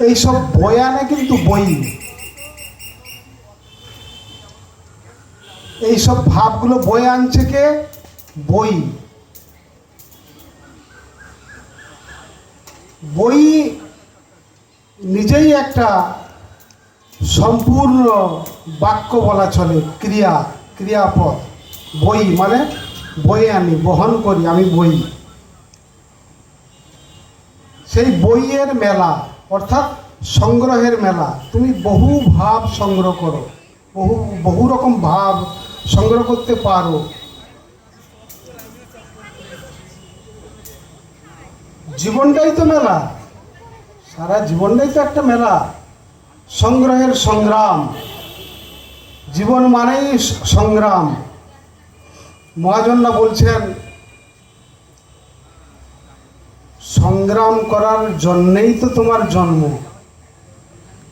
এইসব বয়ানে কিন্তু বই, এইসব ভাবগুলো বয়ে আনছে কে? বই। বই নিজেই একটা সম্পূর্ণ বাক্য বলা চলে, ক্রিয়াপদ। বই মানে বয়ে আনি, বহন করি, আমি বই। সেই বইয়ের মেলা অর্থাৎ সংগ্রহের মেলা। তুমি বহু ভাব সংগ্রহ করো, বহু রকম ভাব সংগ্রহ করতে পারো। জীবনটাই তো মেলা, সারা জীবনটাই তো একটা মেলা, সংগ্রহের সংগ্রাম। জীবন মানেই সংগ্রাম। মহাজনরা বলছেন সংগ্রাম করার জন্যেই তো তোমার জন্ম।